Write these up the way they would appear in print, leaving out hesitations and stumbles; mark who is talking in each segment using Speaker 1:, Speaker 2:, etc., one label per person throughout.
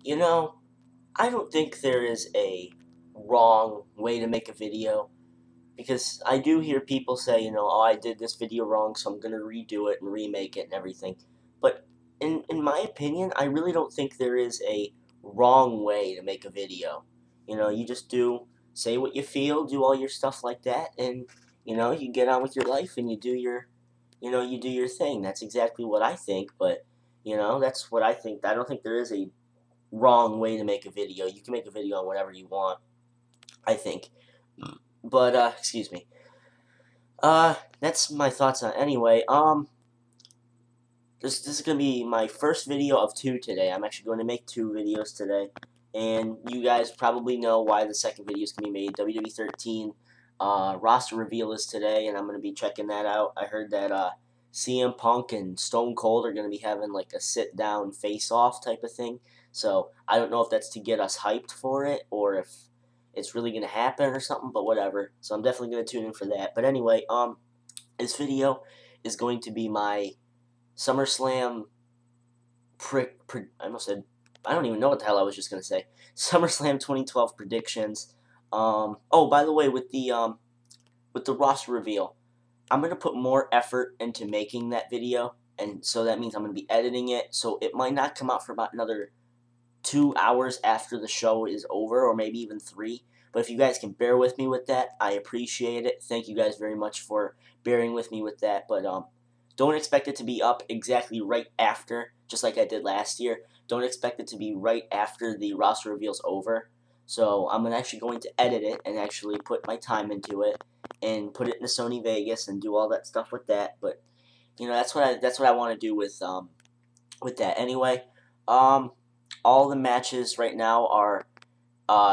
Speaker 1: You know, I don't think there is a wrong way to make a video because I do hear people say, oh, I did this video wrong, so I'm going to redo it and remake it and everything. But in my opinion, I really don't think there is a wrong way to make a video. You just say what you feel, do all your stuff like that, and, you get on with your life and you do your thing. That's exactly what I think, but, that's what I think. I don't think there is a wrong way to make a video. You can make a video on whatever you want, I think. But excuse me. That's my thoughts on it. Anyway. This is gonna be my first video of two today. I'm actually going to make two videos today, and you guys probably know why the second video is gonna be made. WWE 13 roster reveal is today, and I'm gonna be checking that out. I heard that CM Punk and Stone Cold are gonna be having like a sit down face off type of thing. So I don't know if that's to get us hyped for it or if it's really gonna happen or something. But whatever. So I'm definitely gonna tune in for that. But anyway, this video is going to be my Summerslam I almost said, I don't even know what the hell I was just gonna say. SummerSlam 2012 predictions. Oh, by the way, with the roster reveal, I'm gonna put more effort into making that video, and so that means I'm gonna be editing it. So it might not come out for about another 2 hours after the show is over, or maybe even 3. But if you guys can bear with me with that, I appreciate it. Thank you guys very much for bearing with me with that. But don't expect it to be up exactly right after, just like I did last year. Don't expect it to be right after the roster reveal's over. So I'm actually going to edit it and actually put my time into it and put it into Sony Vegas and do all that stuff with that. But that's what I want to do with that. Anyway, all the matches right now are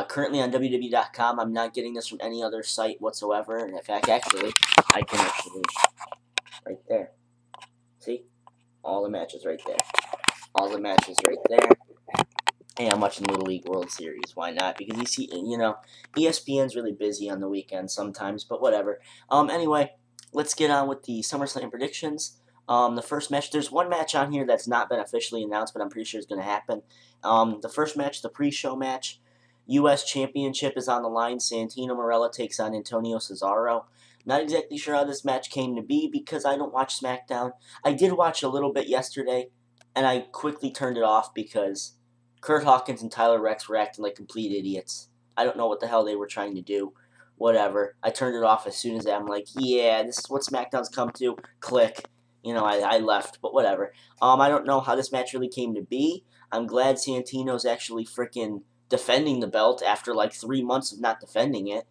Speaker 1: currently on WWE.com. I'm not getting this from any other site whatsoever. And in fact, actually, I can actually right there. See? All the matches right there. All the matches right there. Hey, I'm watching Little League World Series. Why not? Because ESPN's really busy on the weekends sometimes, but whatever. Anyway, let's get on with the SummerSlam predictions. The first match, there's one match on here that's not been officially announced, but I'm pretty sure it's going to happen. The first match, the pre-show match, U.S. Championship is on the line. Santino Marella takes on Antonio Cesaro. Not exactly sure how this match came to be because I don't watch SmackDown. I did watch a little bit yesterday, and I quickly turned it off because Kurt Hawkins and Tyler Rex were acting like complete idiots. I don't know what the hell they were trying to do. Whatever. I turned it off as soon as I'm like, yeah, this is what SmackDown's come to. Click. I left, but whatever. I don't know how this match really came to be. I'm glad Santino's actually freaking defending the belt after like 3 months of not defending it.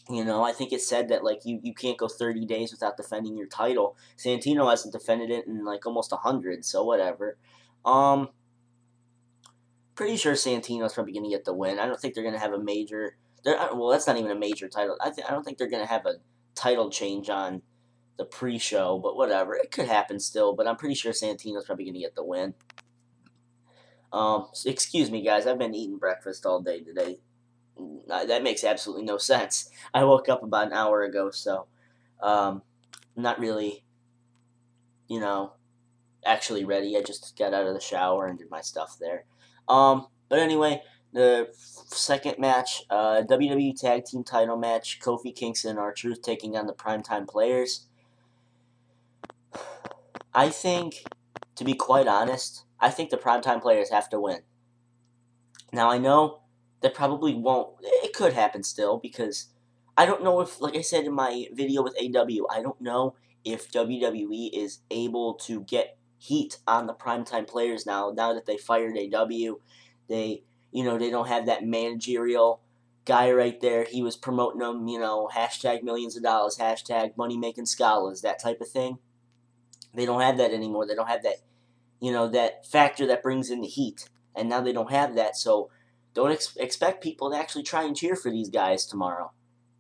Speaker 1: I think it said that like you can't go 30 days without defending your title. Santino hasn't defended it in like almost 100, so whatever. Pretty sure Santino's probably going to get the win. I don't think they're going to have a major. Well, that's not even a major title. I don't think they're going to have a title change on the pre-show, but whatever. It could happen still, but I'm pretty sure Santino's probably going to get the win. Excuse me, guys. I've been eating breakfast all day today. That makes absolutely no sense. I woke up about an hour ago, so not really, actually ready. I just got out of the shower and did my stuff there. But anyway, the second match, WWE Tag Team Title match, Kofi Kingston and R-Truth taking on the Primetime Players. I think, to be quite honest, I think the Primetime Players have to win. Now, I know that probably won't. It could happen still because I don't know if, like I said in my video with AW, I don't know if WWE is able to get heat on the Primetime Players now that they fired AW. They don't have that managerial guy right there. He was promoting them, hashtag millions of dollars, hashtag money making scholars, that type of thing. They don't have that anymore. They don't have that, that factor that brings in the heat. And now they don't have that, so don't expect people to actually try and cheer for these guys tomorrow.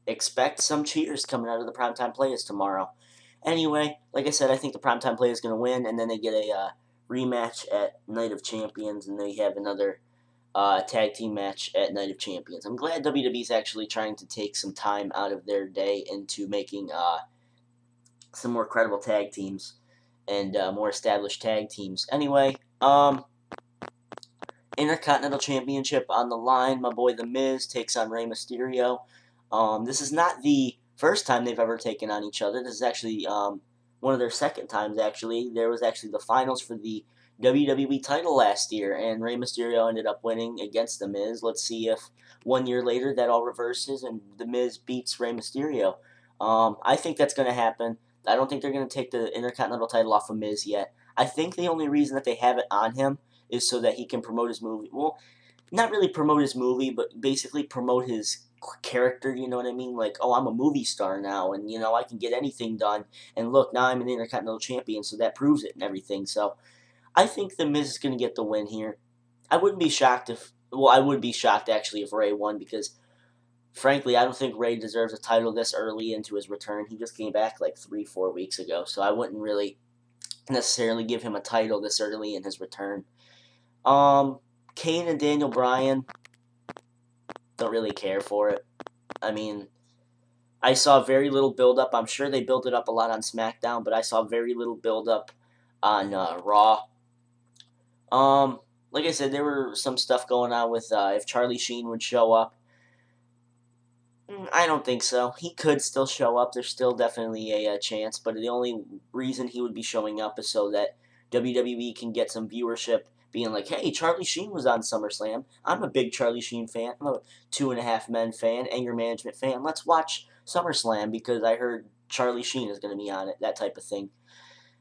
Speaker 1: Expect some cheers coming out of the Primetime Players tomorrow. Anyway, like I said, I think the Primetime Players going to win, and then they get a rematch at Night of Champions, and they have another tag team match at Night of Champions. I'm glad WWE's actually trying to take some time out of their day into making some more credible tag teams and more established tag teams. Anyway, Intercontinental Championship on the line. My boy The Miz takes on Rey Mysterio. This is not the first time they've ever taken on each other. This is actually one of their second times, actually. There was actually the finals for the WWE title last year, and Rey Mysterio ended up winning against The Miz. Let's see if 1 year later that all reverses and The Miz beats Rey Mysterio. I think that's going to happen. I don't think they're going to take the Intercontinental title off of Miz yet. I think the only reason that they have it on him is so that he can promote his movie. Well, not really promote his movie, but basically promote his character, you know what I mean? Like, oh, I'm a movie star now, and, you know, I can get anything done. And look, now I'm an Intercontinental Champion, so that proves it and everything. So I think The Miz is going to get the win here. I wouldn't be shocked if, well, I would be shocked, actually, if Ray won, because, frankly, I don't think Ray deserves a title this early into his return. He just came back like 3-4 weeks ago, so I wouldn't really necessarily give him a title this early in his return. Kane and Daniel Bryan, don't really care for it. I mean, I saw very little build-up. I'm sure they built it up a lot on SmackDown, but I saw very little build-up on Raw. Like I said, there were some stuff going on with if Charlie Sheen would show up. I don't think so. He could still show up. There's still definitely a chance, but the only reason he would be showing up is so that WWE can get some viewership, being like, hey, Charlie Sheen was on SummerSlam. I'm a big Charlie Sheen fan. I'm a 2.5 Men fan, Anger Management fan. Let's watch SummerSlam because I heard Charlie Sheen is going to be on it, that type of thing.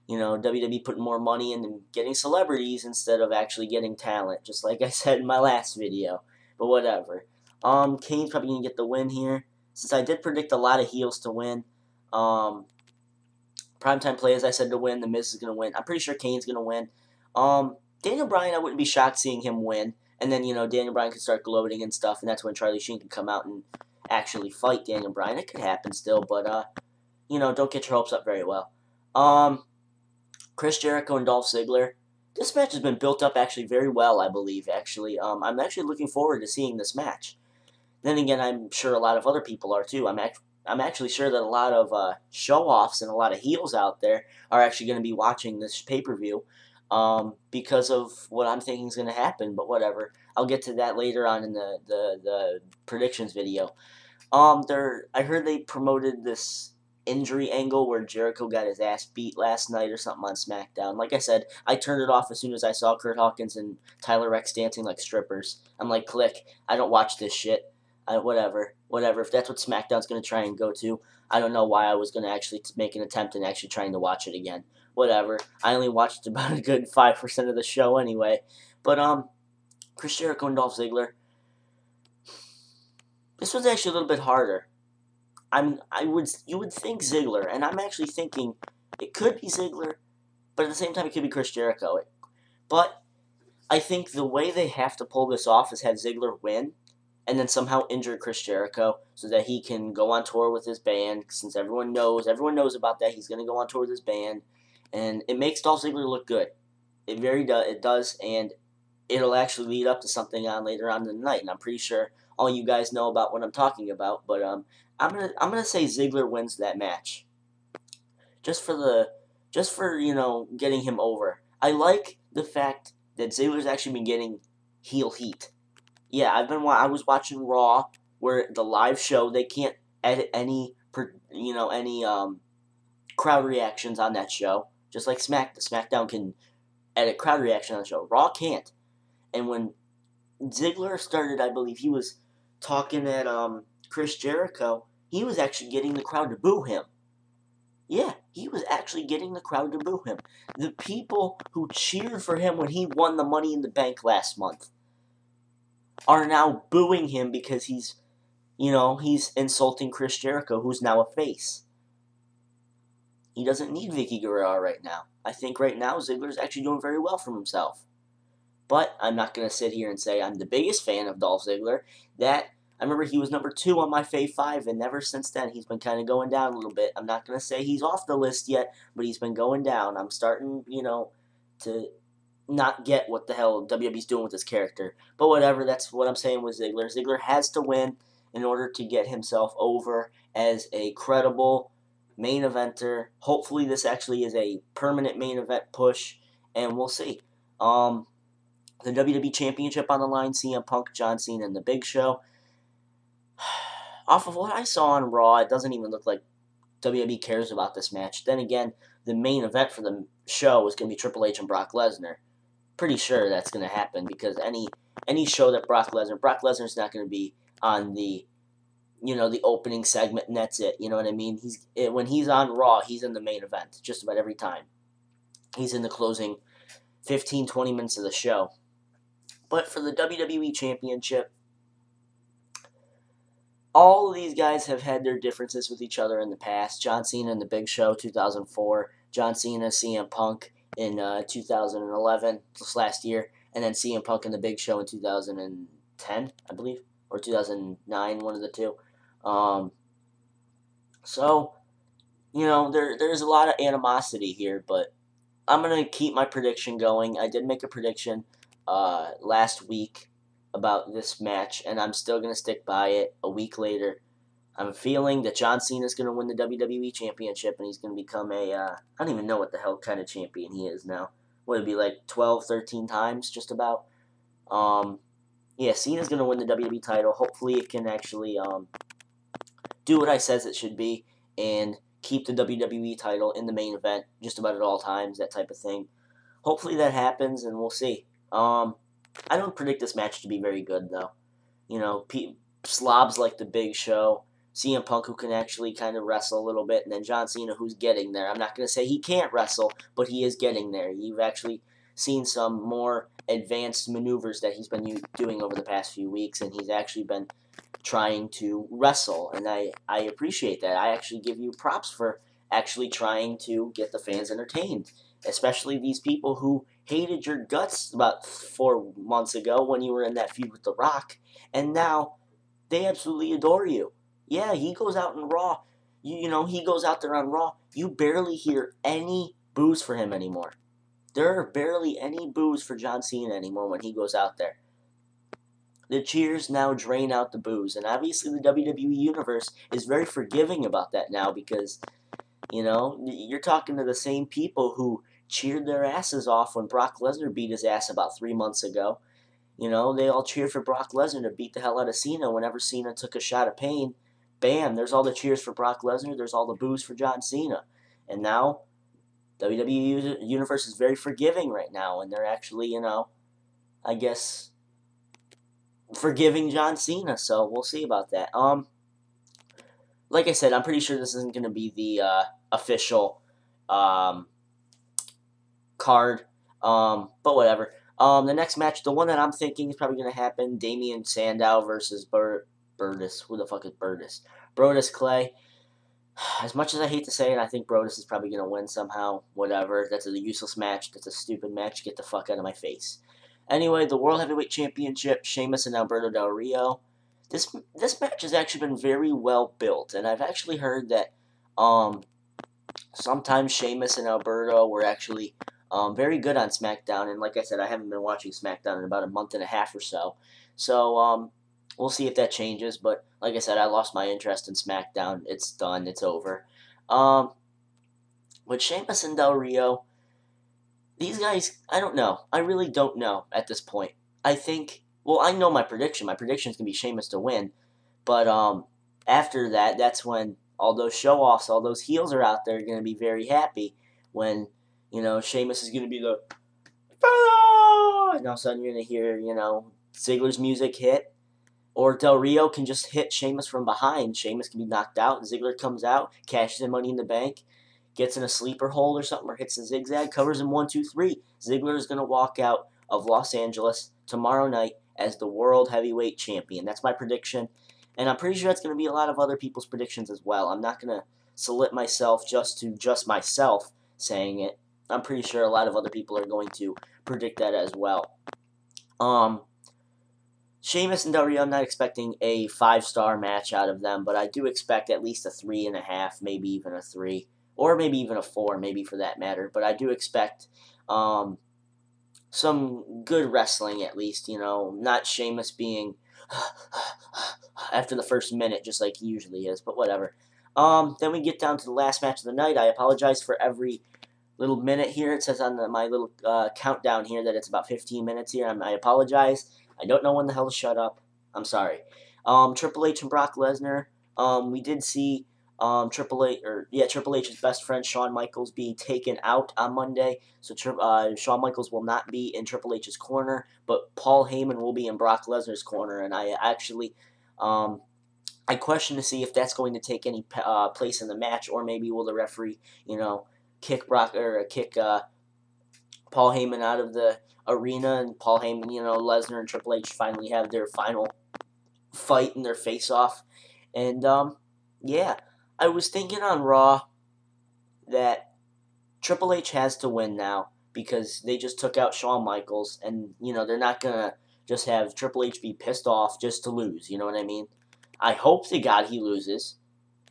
Speaker 1: You know, WWE putting more money into getting celebrities instead of actually getting talent, just like I said in my last video. But whatever. Kane's probably going to get the win here. Since I did predict a lot of heels to win, primetime players I said to win, The Miz is going to win. I'm pretty sure Kane's going to win. Daniel Bryan, I wouldn't be shocked seeing him win. And then, you know, Daniel Bryan can start gloating and stuff, and that's when Charlie Sheen can come out and actually fight Daniel Bryan. It could happen still, but, you know, don't get your hopes up very well. Chris Jericho and Dolph Ziggler. This match has been built up actually very well, I believe, actually. I'm actually looking forward to seeing this match. Then again, I'm sure a lot of other people are too. I'm actually sure that a lot of show-offs and a lot of heels out there are actually going to be watching this pay-per-view because of what I'm thinking is going to happen, but whatever. I'll get to that later on in the predictions video. I heard they promoted this injury angle where Jericho got his ass beat last night or something on SmackDown. Like I said, I turned it off as soon as I saw Kurt Hawkins and Tyler Rex dancing like strippers. I'm like, click. I don't watch this shit. Whatever. If that's what SmackDown's going to try and go to, I don't know why I was going to actually make an attempt and actually trying to watch it again. Whatever. I only watched about a good 5% of the show anyway. But, Chris Jericho and Dolph Ziggler, this was actually a little bit harder. You would think Ziggler, and I'm actually thinking it could be Ziggler, but at the same time it could be Chris Jericho. But I think the way they have to pull this off is have Ziggler win, and then somehow injure Chris Jericho so that he can go on tour with his band. Since everyone knows about that, he's going to go on tour with his band, and it makes Dolph Ziggler look good. It does, and it'll actually lead up to something on later on in the night. And I'm pretty sure all you guys know about what I'm talking about. But I'm gonna say Ziggler wins that match, just for you know getting him over. I like the fact that Ziggler's actually been getting heel heat. Yeah, I was watching Raw, where the live show they can't edit any crowd reactions on that show, just like SmackDown can edit crowd reaction on the show. Raw can't. And when Ziggler started, I believe he was talking at Chris Jericho, he was actually getting the crowd to boo him. Yeah, he was actually getting the crowd to boo him. The people who cheered for him when he won the Money in the Bank last month are now booing him because he's insulting Chris Jericho, who's now a face. He doesn't need Vicky Guerrero right now. I think right now Ziggler's actually doing very well for himself. But I'm not going to sit here and say I'm the biggest fan of Dolph Ziggler. I remember he was number 2 on my Fave 5, and ever since then he's been kind of going down a little bit. I'm not going to say he's off the list yet, but he's been going down. I'm starting, to not get what the hell WWE's doing with his character. But whatever, that's what I'm saying with Ziggler. Ziggler has to win in order to get himself over as a credible main eventer. Hopefully this actually is a permanent main event push, and we'll see. The WWE Championship on the line, CM Punk, John Cena, and The Big Show. Off of what I saw on Raw, it doesn't even look like WWE cares about this match. Then again, the main event for the show is going to be Triple H and Brock Lesnar. Pretty sure that's going to happen because any show that Brock Lesnar's not going to be on the the opening segment, and that's it. You know what I mean? When he's on Raw, he's in the main event just about every time. He's in the closing 15, 20 minutes of the show. But for the WWE Championship, all of these guys have had their differences with each other in the past. John Cena in the Big Show, 2004. John Cena, CM Punk in 2011, just last year. And then CM Punk in the Big Show in 2010, I believe. Or 2009, one of the two. So, there's a lot of animosity here, but I'm going to keep my prediction going. I did make a prediction last week about this match, and I'm still going to stick by it a week later. I'm feeling that John Cena is going to win the WWE Championship, and he's going to become I don't even know what the hell kind of champion he is now. Would it be like 12, 13 times, just about? Yeah, Cena's going to win the WWE title. Hopefully it can actually do what I says it should be and keep the WWE title in the main event just about at all times, that type of thing. Hopefully that happens, and we'll see. I don't predict this match to be very good, though. Slobs like the Big Show, CM Punk who can actually kind of wrestle a little bit, and then John Cena who's getting there. I'm not going to say he can't wrestle, but he is getting there. You've actually seen some more advanced maneuvers that he's been doing over the past few weeks, and he's actually been trying to wrestle, and I appreciate that. I actually give you props for actually trying to get the fans entertained, especially these people who hated your guts about 4 months ago when you were in that feud with The Rock, and now they absolutely adore you. Yeah, he goes out in Raw. He goes out there on Raw. You barely hear any boos for him anymore. There are barely any boos for John Cena anymore when he goes out there. The cheers now drain out the boos, and obviously the WWE Universe is very forgiving about that now because, you're talking to the same people who cheered their asses off when Brock Lesnar beat his ass about 3 months ago. They all cheered for Brock Lesnar to beat the hell out of Cena whenever Cena took a shot of pain. Bam, there's all the cheers for Brock Lesnar, there's all the boos for John Cena. And now, WWE Universe is very forgiving right now, and they're actually, I guess, forgiving John Cena, so we'll see about that. Like I said, I'm pretty sure this isn't going to be the official card, but whatever. The next match, the one that I'm thinking is probably going to happen, Damian Sandow versus Brodus. Who the fuck is Brodus? Brodus Clay. As much as I hate to say it, I think Brodus is probably going to win somehow. Whatever. That's a useless match. That's a stupid match. Get the fuck out of my face. Anyway, the World Heavyweight Championship, Sheamus and Alberto Del Rio. This match has actually been very well built, and I've actually heard that sometimes Sheamus and Alberto were actually very good on SmackDown, and like I said, I haven't been watching SmackDown in about a month and a half or so. So we'll see if that changes, but like I said, I lost my interest in SmackDown. It's done. It's over. With Sheamus and Del Rio, these guys, I don't know. I really don't know at this point. I think, well, I know my prediction. My prediction is going to be Sheamus to win. But after that, that's when all those show-offs, all those heels are out there going to be very happy when, Sheamus is going to be the, and all of a sudden you're going to hear, Ziggler's music hit. Or Del Rio can just hit Sheamus from behind. Sheamus can be knocked out. Ziggler comes out, cashes in Money in the Bank, gets in a sleeper hold or something, or hits a zigzag, covers him 1, 2, 3. Ziggler is going to walk out of Los Angeles tomorrow night as the World Heavyweight Champion. That's my prediction, and I'm pretty sure that's going to be a lot of other people's predictions as well. I'm not going to salute myself just myself saying it. I'm pretty sure a lot of other people are going to predict that as well. Sheamus and Del Rio, I'm not expecting a 5-star match out of them, but I do expect at least a 3.5, maybe even a 3. Or maybe even a 4, maybe for that matter. But I do expect some good wrestling at least, not Sheamus being after the first minute just like he usually is, but whatever. Then we get down to the last match of the night. I apologize for every little minute here. It says on my little countdown here that it's about 15 minutes here. I apologize. I don't know when the hell to shut up. I'm sorry. Triple H and Brock Lesnar. We did see Triple H's best friend Shawn Michaels be taken out on Monday. So Shawn Michaels will not be in Triple H's corner, but Paul Heyman will be in Brock Lesnar's corner. And I actually, I question to see if that's going to take any place in the match, or maybe will the referee, kick Paul Heyman out of the arena, and Paul Heyman, Lesnar and Triple H finally have their final fight and their face-off. And, yeah, I was thinking on Raw that Triple H has to win now because they just took out Shawn Michaels, and, they're not going to just have Triple H be pissed off just to lose, you know what I mean? I hope to God he loses.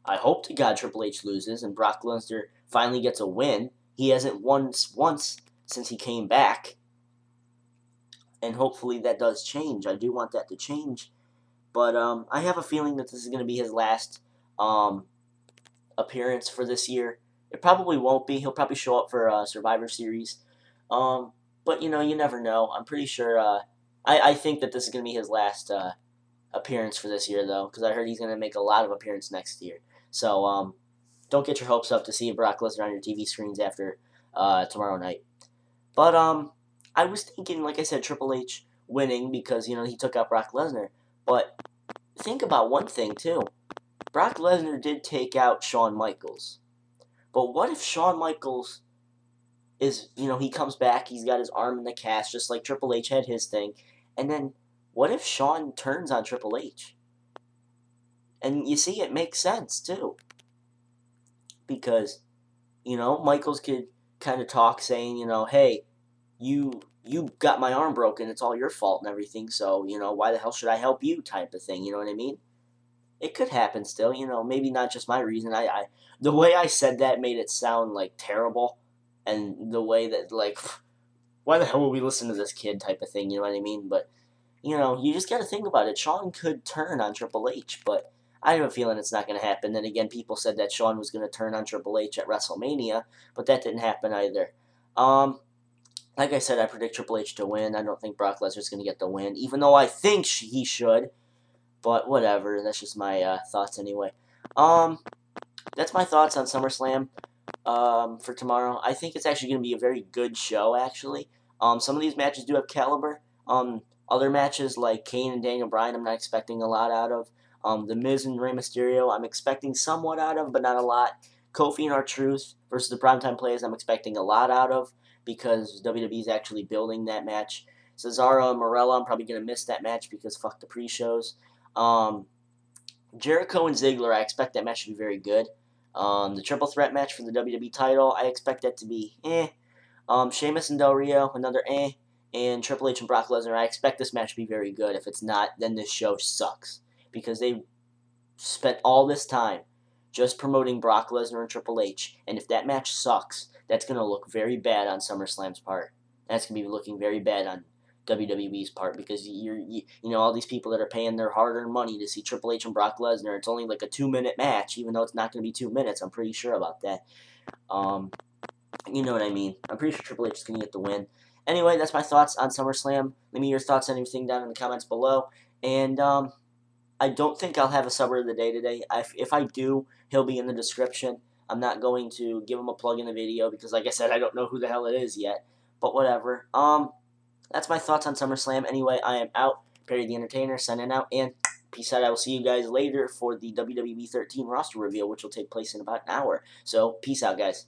Speaker 1: I hope to God Triple H loses and Brock Lesnar finally gets a win. He hasn't won once since he came back. And hopefully that does change. I do want that to change. But I have a feeling that this is going to be his last appearance for this year. It probably won't be. He'll probably show up for Survivor Series. But, you never know. I'm pretty sure. I think that this is going to be his last appearance for this year, though, because I heard he's going to make a lot of appearances next year. So don't get your hopes up to see Brock Lesnar on your TV screens after tomorrow night. But I was thinking, like I said, Triple H winning because, he took out Brock Lesnar. But think about one thing, too. Brock Lesnar did take out Shawn Michaels. But what if Shawn Michaels is, he comes back, he's got his arm in the cast, just like Triple H had his thing, and then what if Shawn turns on Triple H? And you see, it makes sense, too. Because, Michaels could kind of talk saying, hey, you got my arm broken, it's all your fault and everything, so, why the hell should I help you type of thing, you know what I mean? It could happen still, maybe not just my reason. The way I said that made it sound, like, terrible, and the way that, like, why the hell would we listen to this kid type of thing, you know what I mean? But, you just got to think about it. Shawn could turn on Triple H, but I have a feeling it's not going to happen. Then again, people said that Shawn was going to turn on Triple H at WrestleMania, but that didn't happen either. Like I said, I predict Triple H to win. I don't think Brock Lesnar's going to get the win, even though I think he should. But whatever, that's just my thoughts anyway. That's my thoughts on SummerSlam for tomorrow. I think it's actually going to be a very good show, actually. Some of these matches do have caliber. Other matches like Kane and Daniel Bryan, I'm not expecting a lot out of. The Miz and Rey Mysterio, I'm expecting somewhat out of, but not a lot. Kofi and R-Truth versus the Primetime Players, I'm expecting a lot out of because WWE is actually building that match. Cesaro and Morella, I'm probably going to miss that match because fuck the pre-shows. Jericho and Ziggler, I expect that match to be very good. The triple threat match for the WWE title, I expect that to be Sheamus and Del Rio, another and Triple H and Brock Lesnar, I expect this match to be very good. If it's not, then this show sucks. Because they spent all this time just promoting Brock Lesnar and Triple H. And if that match sucks, that's going to look very bad on SummerSlam's part. That's going to be looking very bad on WWE's part. Because, all these people that are paying their hard-earned money to see Triple H and Brock Lesnar, it's only like a 2-minute match, even though it's not going to be 2 minutes. I'm pretty sure about that. You know what I mean. I'm pretty sure Triple H is going to get the win. Anyway, that's my thoughts on SummerSlam. Leave me your thoughts on anything down in the comments below. And, I don't think I'll have a subber of the day today. If I do, he'll be in the description. I'm not going to give him a plug in the video because, like I said, I don't know who the hell it is yet. But whatever. That's my thoughts on SummerSlam. Anyway, I am out. Perry the Entertainer signing out, and peace out. I will see you guys later for the WWE 13 roster reveal, which will take place in about an hour. So, peace out, guys.